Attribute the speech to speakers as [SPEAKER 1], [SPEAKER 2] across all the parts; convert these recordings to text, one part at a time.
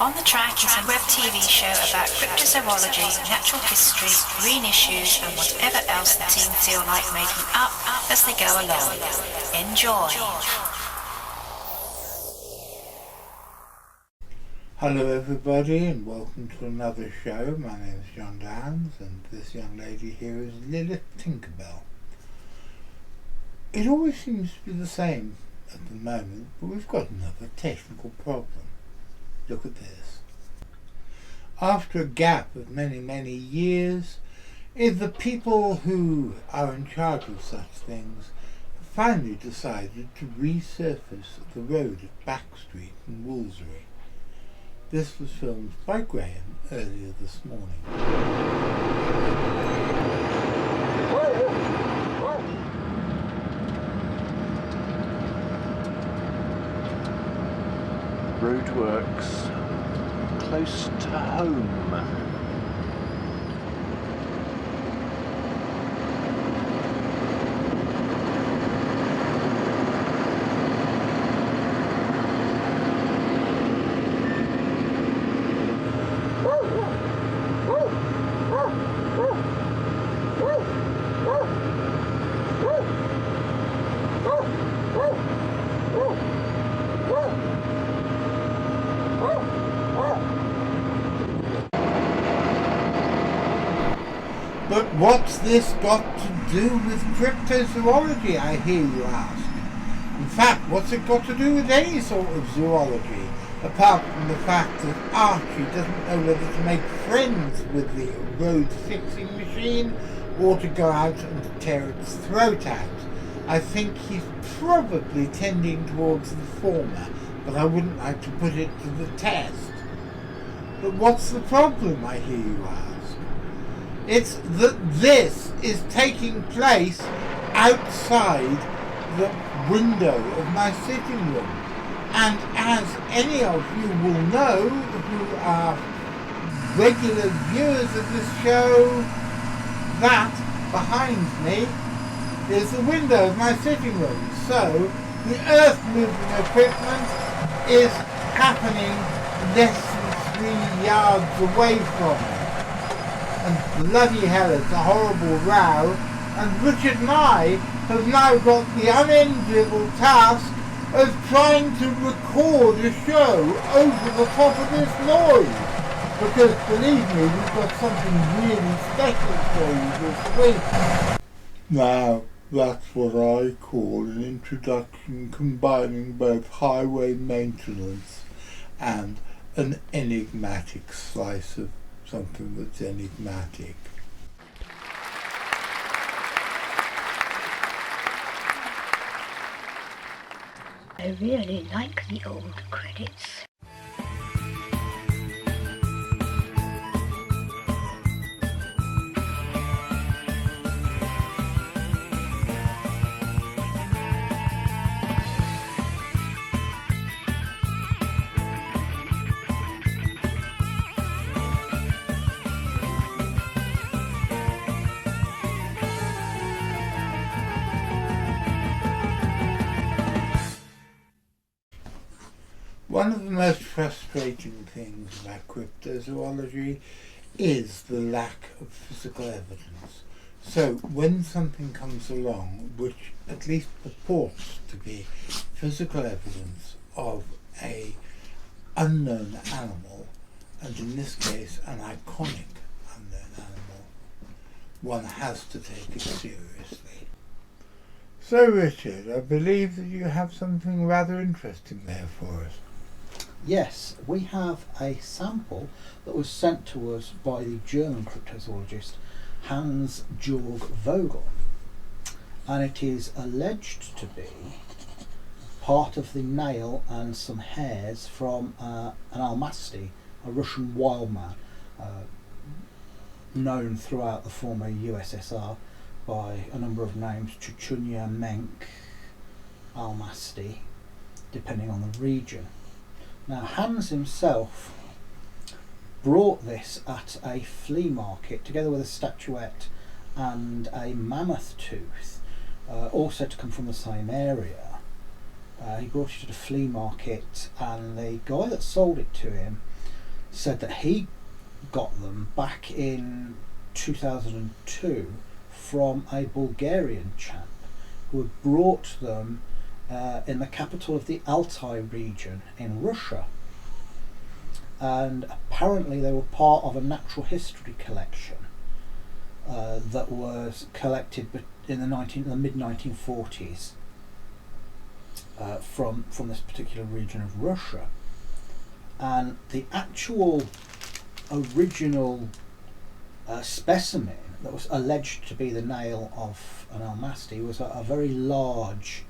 [SPEAKER 1] On the Track is a web TV show about cryptozoology, natural history, green issues and whatever else the team feel like making up as they go along. Enjoy!
[SPEAKER 2] Hello everybody and welcome to another show. My name is John Downs and this young lady here is Lilith Tinkerbell. It always seems to be the same at the moment, but we've got another technical problem. Look at this. After a gap of many years, the people who are in charge of such things have finally decided to resurface the road at Back Street in Woolsbury. This was filmed by Graham earlier this morning.
[SPEAKER 3] Roadworks close to home.
[SPEAKER 2] But what's this got to do with cryptozoology, I hear you ask? In fact, what's it got to do with any sort of zoology, apart from the fact that Archie doesn't know whether to make friends with the road-fixing machine or to go out and tear its throat out? I think he's probably tending towards the former, but I wouldn't like to put it to the test. But what's the problem, I hear you ask? It's that this is taking place outside the window of my sitting room. And as any of you will know who are regular viewers of this show, that behind me is the window of my sitting room. So the earth moving equipment is happening less than 3 yards away from me. And bloody hell, it's a horrible row, and Richard and I have now got the unenviable task of trying to record a show over the top of this noise. Because believe me, we've got something really special for you this week. Now, that's what I call an introduction combining both highway maintenance and an enigmatic slice of something that's enigmatic.
[SPEAKER 4] I really like the old credits.
[SPEAKER 2] One of the most frustrating things about cryptozoology is the lack of physical evidence. So when something comes along which at least purports to be physical evidence of a unknown animal, and in this case an iconic unknown animal, one has to take it seriously. So Richard, I believe that you have something rather interesting there for us.
[SPEAKER 5] Yes, we have a sample that was sent to us by the German cryptozoologist Hans-Georg Vogel, and it is alleged to be part of the nail and some hairs from an almasty, a Russian wild man, known throughout the former USSR by a number of names: Chuchunya, Menk, almasty, depending on the region. Now, Hans himself brought this at a flea market together with a statuette and a mammoth tooth, all said to come from the same area. He brought it to the flea market, and the guy that sold it to him said that he got them back in 2002 from a Bulgarian chap who had brought them in the capital of the Altai region in Russia. And apparently they were part of a natural history collection that was collected in the mid-1940s from this particular region of Russia. And the actual original specimen that was alleged to be the nail of an Almasty was a very large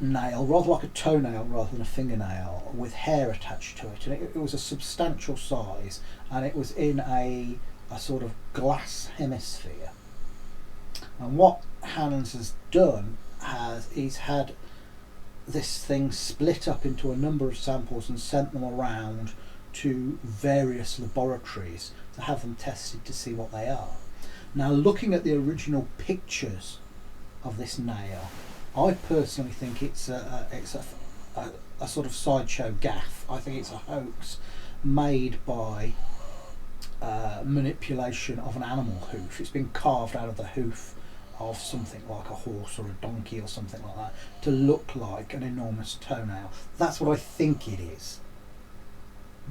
[SPEAKER 5] nail, rather like a toenail rather than a fingernail, with hair attached to it, and it was a substantial size, and it was in a sort of glass hemisphere. And what Hans has done he's had this thing split up into a number of samples and sent them around to various laboratories to have them tested to see what they are. Now, looking at the original pictures of this nail, I personally think it's a sort of sideshow gaff. I think it's a hoax made by manipulation of an animal hoof. It's been carved out of the hoof of something like a horse or a donkey or something like that to look like an enormous toenail. That's what I think it is,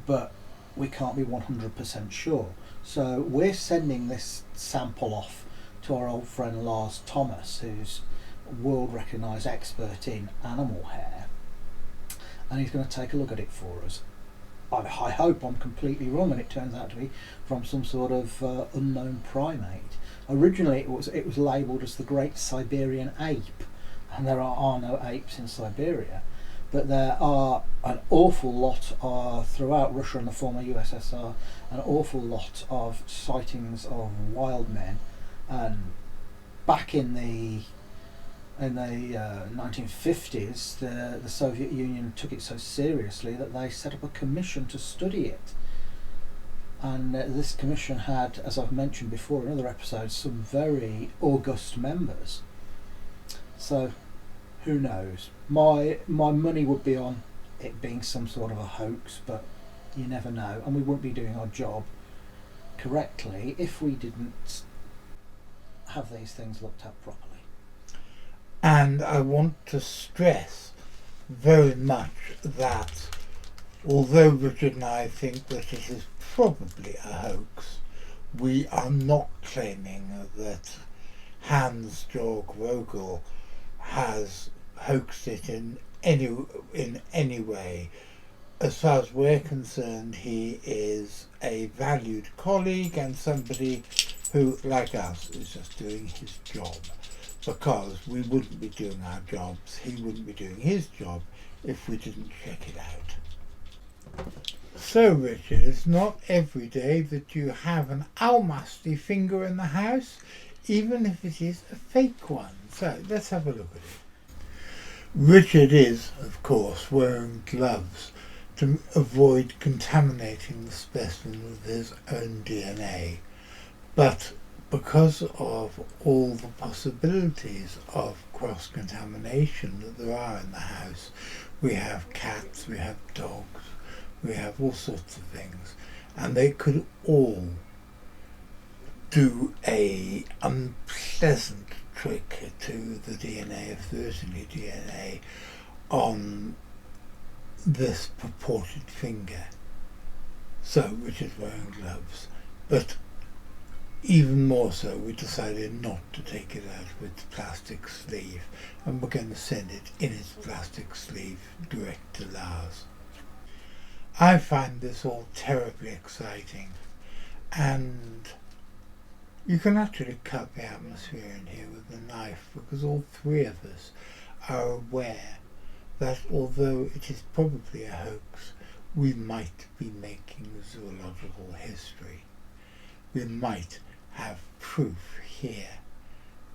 [SPEAKER 5] but we can't be 100% sure. So we're sending this sample off to our old friend Lars Thomas, who's world recognised expert in animal hair, and he's going to take a look at it for us. I hope I'm completely wrong and it turns out to be from some sort of unknown primate. Originally it was labelled as the Great Siberian Ape, and there are no apes in Siberia, but there are an awful lot throughout Russia and the former USSR, an awful lot of sightings of wild men. And back in the 1950s, the Soviet Union took it so seriously that they set up a commission to study it. And this commission had, as I've mentioned before in other episodes, some very august members. So, who knows? My money would be on it being some sort of a hoax, but you never know. And we wouldn't be doing our job correctly if we didn't have these things looked at properly.
[SPEAKER 2] And I want to stress very much that although Richard and I think that it is probably a hoax, we are not claiming that Hans-Georg Vogel has hoaxed it in any way. As far as we're concerned, he is a valued colleague and somebody who, like us, is just doing his job. Because we wouldn't be doing our jobs, he wouldn't be doing his job if we didn't check it out. So Richard, it's not every day that you have an Almasty finger in the house, even if it is a fake one. So let's have a look at it. Richard is, of course, wearing gloves to avoid contaminating the specimen with his own DNA. But because of all the possibilities of cross-contamination that there are in the house, we have cats, we have dogs, we have all sorts of things, and they could all do a unpleasant trick to the DNA, if there is any DNA, on this purported finger. So Richard's wearing gloves, but even more so, we decided not to take it out with its plastic sleeve, and we're going to send it in its plastic sleeve direct to Lars. I find this all terribly exciting, and you can actually cut the atmosphere in here with a knife, because all three of us are aware that although it is probably a hoax, we might be making zoological history. We might have proof here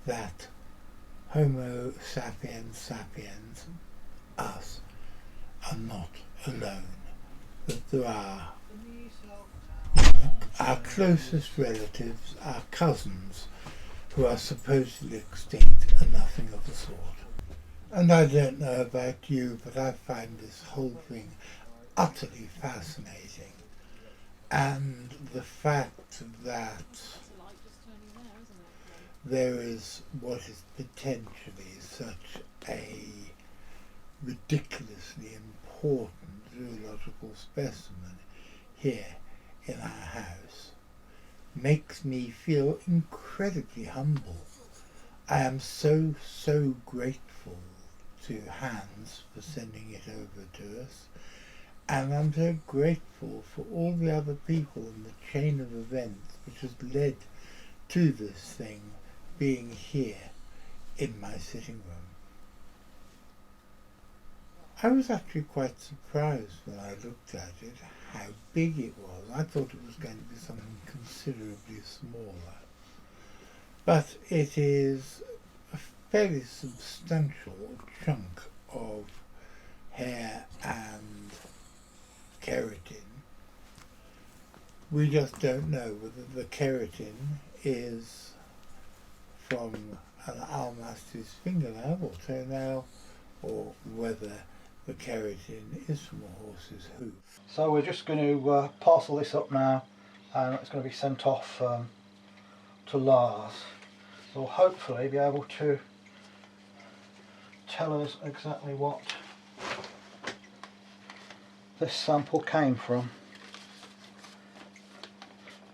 [SPEAKER 2] that Homo sapiens sapiens, us, are not alone, that there are our closest relatives, our cousins, who are supposedly extinct and nothing of the sort. And I don't know about you, but I find this whole thing utterly fascinating. and the fact that there is what is potentially such a ridiculously important zoological specimen here in our house makes me feel incredibly humble. I am so grateful to Hans for sending it over to us, and I'm so grateful for all the other people in the chain of events which has led to this thing being here in my sitting room. I was actually quite surprised when I looked at it how big it was. I thought it was going to be something considerably smaller. But it is a fairly substantial chunk of hair and keratin. We just don't know whether the keratin is from an almasty's fingernail or toenail, or whether the keratin is from a horse's hoof.
[SPEAKER 5] So we're just going to parcel this up now, and it's going to be sent off to Lars. So we'll hopefully be able to tell us exactly what this sample came from.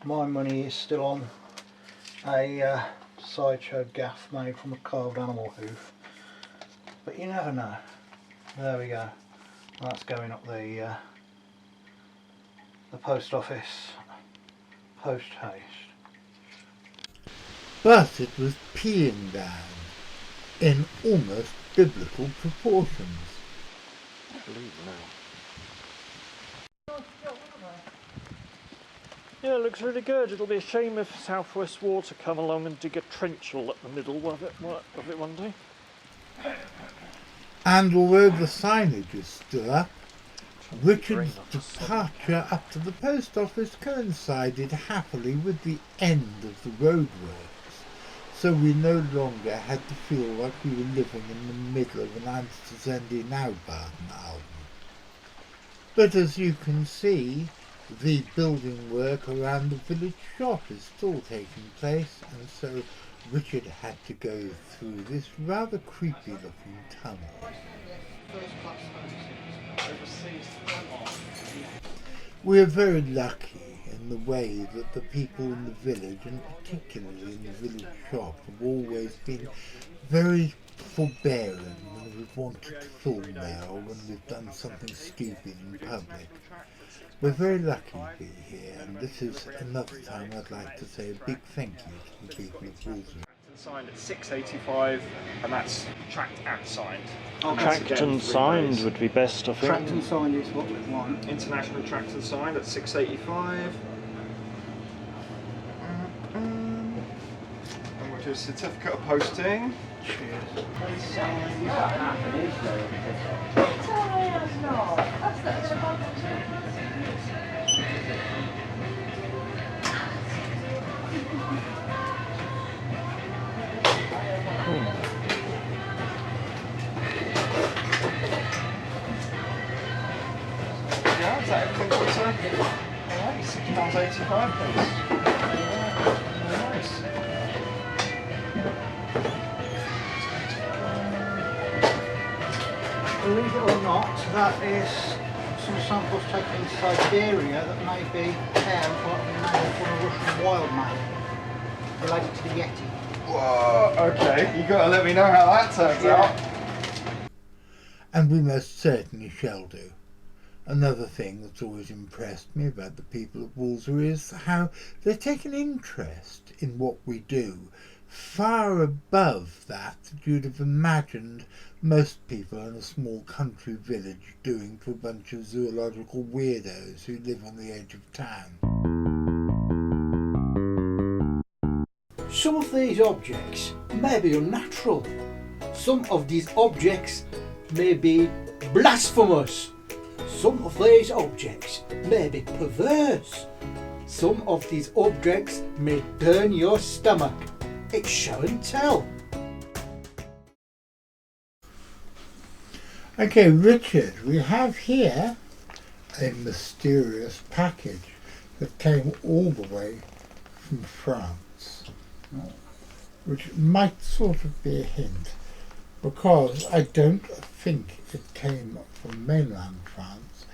[SPEAKER 5] My money is still on a sideshow gaff made from a carved animal hoof, but you never know. There we go. That's going up the post office post haste.
[SPEAKER 2] But it was peeing down in almost biblical proportions.
[SPEAKER 3] I believe now.
[SPEAKER 6] Yeah, it looks really good. It'll be a shame if Southwest Water come along and dig a trench all up the middle of it one day.
[SPEAKER 2] And although the signage is still up, Richard's departure up to the post office coincided happily with the end of the roadworks, so we no longer had to feel like we were living in the middle of an Anständig Naubaden album. But as you can see, the building work around the village shop is still taking place, and so Richard had to go through this rather creepy looking tunnel. We are very lucky in the way that the people in the village, and particularly in the village shop, have always been very forbearing when we've wanted to film there or when we've done something stupid in public. We're very lucky to be here, and this is another time I'd like to say a big thank you to the people of Wolseley.
[SPEAKER 7] Signed at 685, and that's tracked and signed.
[SPEAKER 6] Tracked and signed would be best, I think.
[SPEAKER 5] Tracked and signed is what we want.
[SPEAKER 7] International tracked and signed at 685. And we'll do a certificate of posting.
[SPEAKER 5] Cheers.
[SPEAKER 7] Yeah, is that everything for you, sir? Alright, £6.85, please. Very nice.
[SPEAKER 5] Believe it or not, that is some samples taken in Siberia that may be hair from a man from a Russian wild man related to the Yeti.
[SPEAKER 7] Whoa, okay, you gotta let me know how that turns out.
[SPEAKER 2] And we most certainly shall do. Another thing that's always impressed me about the people of Wolseley is how they take an interest in what we do, far above that you'd have imagined most people in a small country village doing to a bunch of zoological weirdos who live on the edge of town.
[SPEAKER 8] Some of these objects may be unnatural. Some of these objects may be blasphemous. Some of these objects may be perverse. Some of these objects may turn your stomach. It's show and tell.
[SPEAKER 2] Okay, Richard, we have here a mysterious package that came all the way from France,
[SPEAKER 5] Oh.
[SPEAKER 2] which might sort of be a hint, because I don't think it came from mainland France.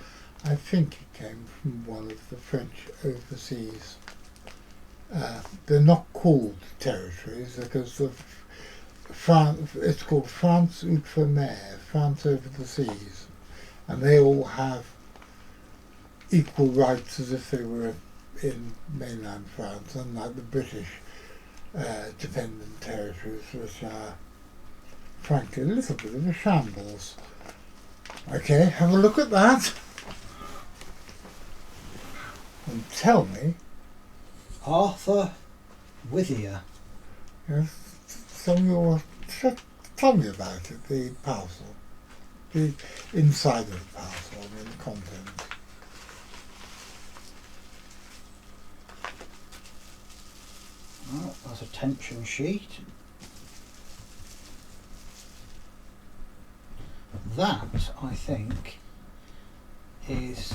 [SPEAKER 2] I think it came from one of the French overseas. They're not called territories because France. It's called France Outre-mer, France over the seas, and they all have equal rights as if they were in mainland France, unlike the British dependent territories, which are frankly a little bit of a shambles. Okay, have a look at that and tell me.
[SPEAKER 5] Arthur Withier.
[SPEAKER 2] Yes, tell me about it, the parcel, the inside of the parcel, I mean the content.
[SPEAKER 5] Oh, that's a tension sheet. That, I think, is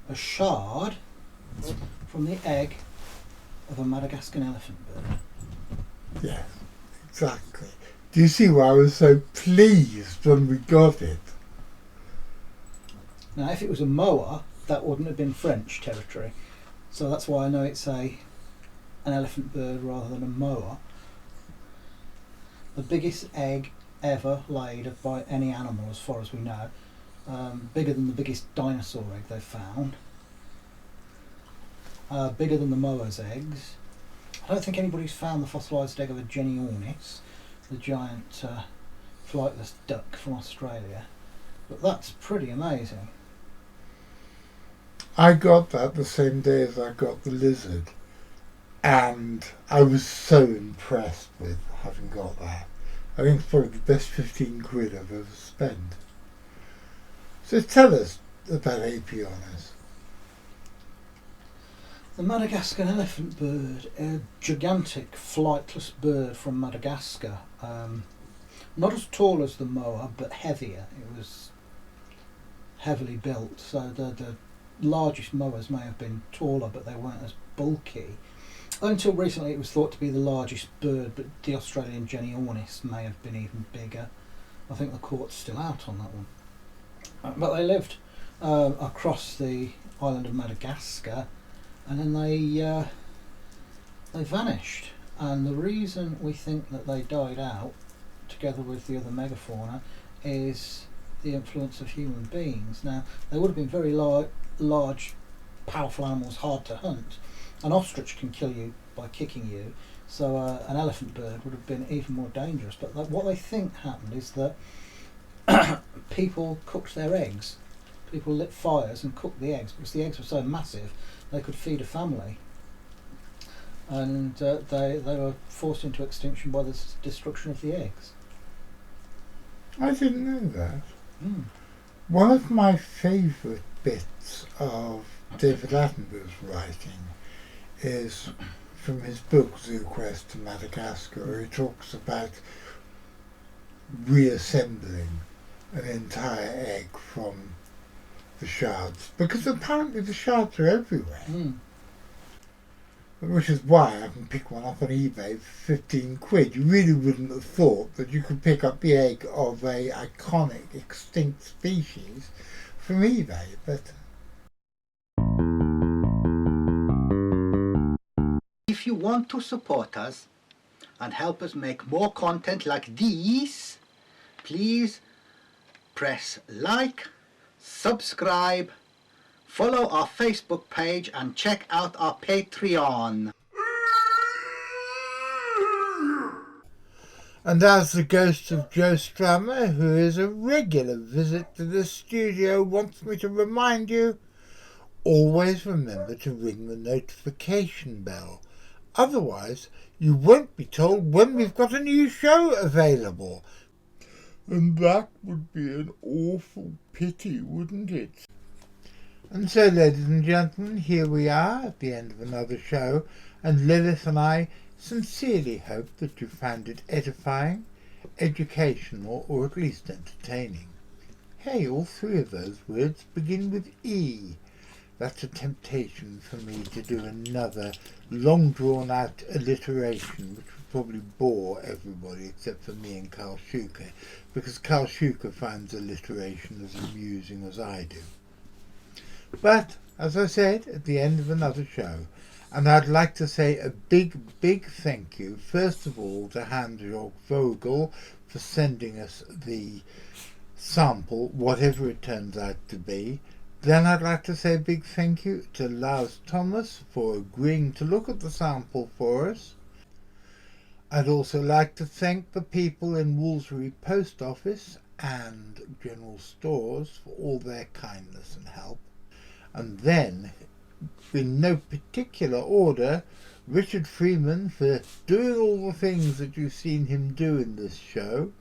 [SPEAKER 5] a shard from the egg of a Madagascar elephant bird.
[SPEAKER 2] Yes, exactly. Do you see why I was so pleased when we got it?
[SPEAKER 5] Now, if it was a moa, that wouldn't have been French territory. So that's why I know it's an elephant bird rather than a moa. The biggest egg ever laid by any animal, as far as we know. Bigger than the biggest dinosaur egg they've found. Bigger than the moa's eggs. I don't think anybody's found the fossilised egg of a Genyornis, the giant flightless duck from Australia. But that's pretty amazing.
[SPEAKER 2] I got that the same day as I got the lizard, and I was so impressed with having got that. I think it's probably the best 15 quid I've ever spent. So tell us about Aepyornis.
[SPEAKER 5] The Madagascar elephant bird, a gigantic flightless bird from Madagascar. Not as tall as the moa, but heavier. It was heavily built, so the largest moas may have been taller, but they weren't as bulky. Until recently it was thought to be the largest bird, but the Australian Genyornis may have been even bigger. I think the court's still out on that one. But they lived across the island of Madagascar, and then they vanished. And the reason we think that they died out, together with the other megafauna, is the influence of human beings. Now, they would have been very large, powerful animals, hard to hunt. An ostrich can kill you by kicking you, so an elephant bird would have been even more dangerous. But what they think happened is that people cooked their eggs. People lit fires and cooked the eggs because the eggs were so massive they could feed a family. And they were forced into extinction by the destruction of the eggs.
[SPEAKER 2] I didn't know that.
[SPEAKER 5] Mm.
[SPEAKER 2] One of my favourite bits of David Attenborough's writing is from his book Zoo Quest to Madagascar, where he talks about reassembling an entire egg from the shards, because apparently the shards are everywhere.
[SPEAKER 5] Mm.
[SPEAKER 2] Which is why I can pick one up on eBay for 15 quid. You really wouldn't have thought that you could pick up the egg of a iconic extinct species from eBay, but
[SPEAKER 8] If you want to support us and help us make more content like these, please press like, subscribe, follow our Facebook page and check out our Patreon.
[SPEAKER 2] And as the ghost of Joe Strummer, who is a regular visit to the studio, wants me to remind you, always remember to ring the notification bell. Otherwise, you won't be told when we've got a new show available. And that would be an awful pity, wouldn't it? And so, ladies and gentlemen, here we are at the end of another show, and Lilith and I sincerely hope that you found it edifying, educational, or at least entertaining. Hey, all three of those words begin with E. that's a temptation for me to do another long drawn out alliteration, which would probably bore everybody except for me and Carl Schuker, because Carl Schuker finds alliteration as amusing as I do. But, as I said, at the end of another show, and I'd like to say a big, big thank you, first of all, to Hans-Jörg Vogel for sending us the sample, whatever it turns out to be. Then I'd like to say a big thank you to Lars Thomas for agreeing to look at the sample for us. I'd also like to thank the people in Woolsbury Post Office and General Stores for all their kindness and help. And then, in no particular order, Richard Freeman for doing all the things that you've seen him do in this show,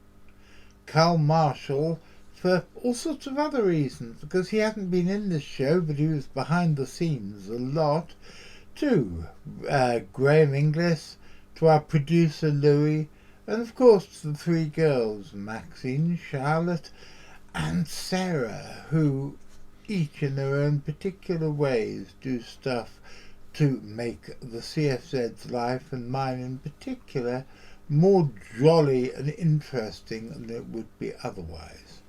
[SPEAKER 2] Carl Marshall for all sorts of other reasons, because he hasn't been in this show but he was behind the scenes a lot, to Graham Inglis, to our producer Louis, and of course to the three girls, Maxine, Charlotte and Sarah, who each in their own particular ways do stuff to make the CFZ's life, and mine in particular, more jolly and interesting than it would be otherwise.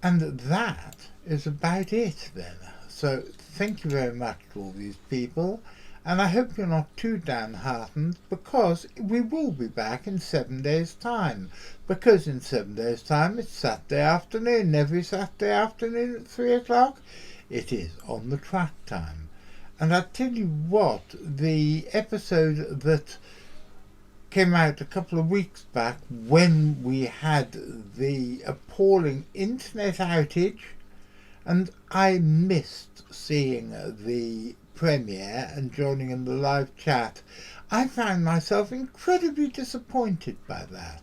[SPEAKER 2] And that is about it then. So thank you very much to all these people, and I hope you're not too downhearted, because we will be back in 7 days' time. Because in 7 days' time it's Saturday afternoon, every Saturday afternoon at 3 o'clock. It is On the Track time. And I tell you what, the episode that came out a couple of weeks back when we had the appalling internet outage, and I missed seeing the premiere and joining in the live chat, I found myself incredibly disappointed by that.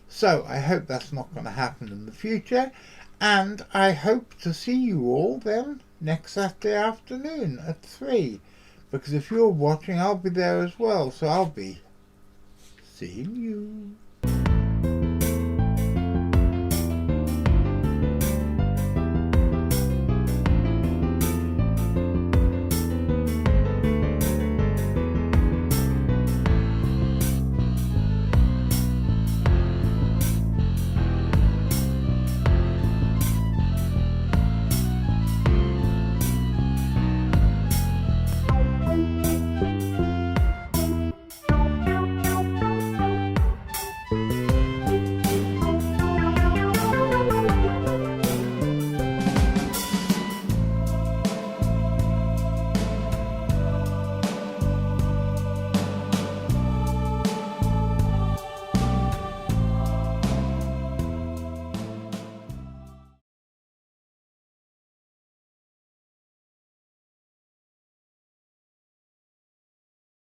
[SPEAKER 2] So I hope that's not going to happen in the future, and I hope to see you all then next Saturday afternoon at 3, because if you're watching I'll be there as well, so I'll be seeing you.